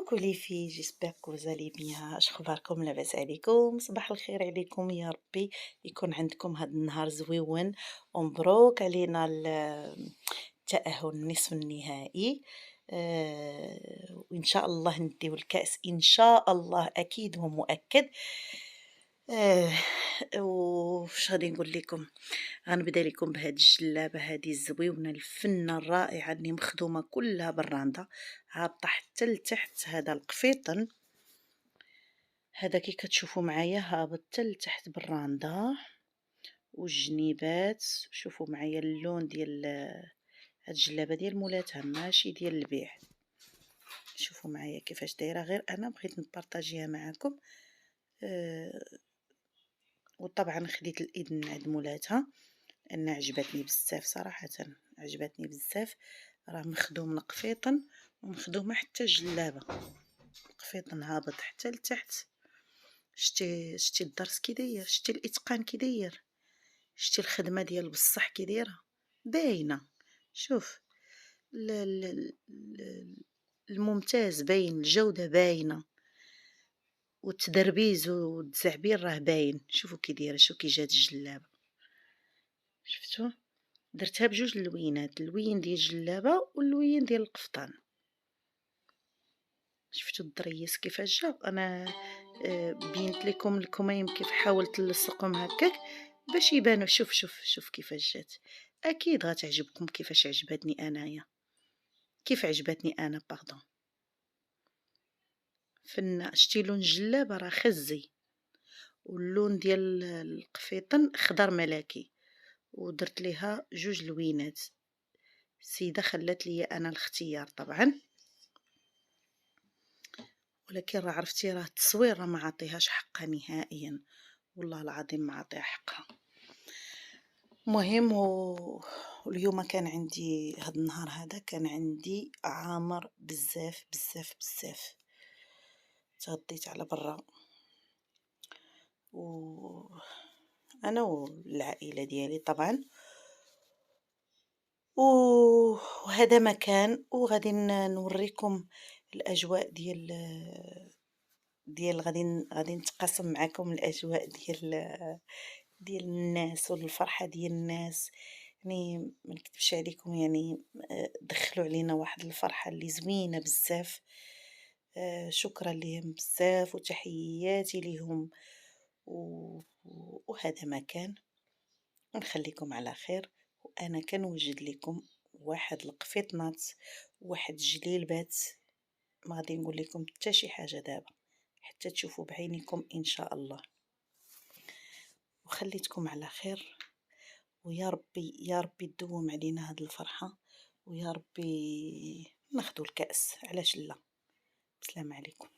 coucou les filles, j'espère que vous allez bien. اش اخباركم؟ لاباس عليكم؟ صباح الخير عليكم يا ربي. يكون عندكم هذا النهار زويون ومبروك علينا التأهل النصف النهائي. وإن شاء الله نديو الكأس إن شاء الله أكيد ومؤكد. آه، وش غادي نقول لكم؟ غنبدا لكم بهاد الجلابه هذه الزويونه الفنه الرائعه اللي مخدومه كلها بالراندا، هابطه حتى لتحت. هذا القفيطن هذا كي كتشوفوا معايا هابط حتى لتحت بالراندا، والجنيبات شوفوا معايا اللون ديال هاد الجلابه ديال مولاتها ماشي ديال البيع. شوفوا معايا كيفاش دايره، غير انا بغيت نبارطاجيها معكم. وطبعا خديت الاذن من عند مولاتها لان عجبتني بزاف، صراحه عجبتني بزاف. راه مخدوم القفيطن ومخدومه حتى الجلابه، القفيطن هابط حتى لتحت. شتي الدرس كي داير، شتي الاتقان كي داير، شتي الخدمه ديال بصح كي دايره باينه. شوف الممتاز باين، الجوده باينه، والتدربيز والتزعبير راه باين. شوفوا كي دايره، شوفوا كي جات الجلابه، شفتوا درتها بجوج اللوينات، اللوين ديال الجلابه واللوين ديال القفطان. شفتوا الضريس كيفاش جا؟ انا بينت لكم الكميم كيف حاولت نلصقهم هكاك باش يبانوا. شوف كيفاش جات. اكيد غتعجبكم كيفاش عجبتني انايا، كيف عجبتني انا باردون. شتي لون الجلابه راه خزي، واللون ديال القفيطن خضر ملكي، ودرت ليها جوج لوينات. السيده خلات لي انا الاختيار طبعا، ولكن راه عرفتي راه التصوير راه ما عطيهاش حقها نهائيا، والله العظيم ما عطيها حقها. مهم واليوم كان عندي هاد النهار هذا كان عندي عامر بزاف بزاف بزاف. تغديت على برا انا والعائله ديالي طبعا، وهذا مكان وغادي نوريكم الاجواء ديال غادي نتقاسم معكم الاجواء ديال الناس والفرحه ديال الناس. يعني ما نكذبش عليكم، يعني دخلوا علينا واحد الفرحه اللي زوينه بزاف. شكرا لهم بزاف وتحياتي لهم. وهذا مكان ونخليكم على خير. وانا كنوجد لكم واحد القفيطنات، واحد جليلبات، ما غادي نقول لكم حتى شي حاجه دابا حتى تشوفوا بعينيكم ان شاء الله. وخليتكم على خير، ويا ربي يا ربي تدوم علينا هاد الفرحة، ويا ربي ناخدو الكأس، علاش لا. السلام عليكم.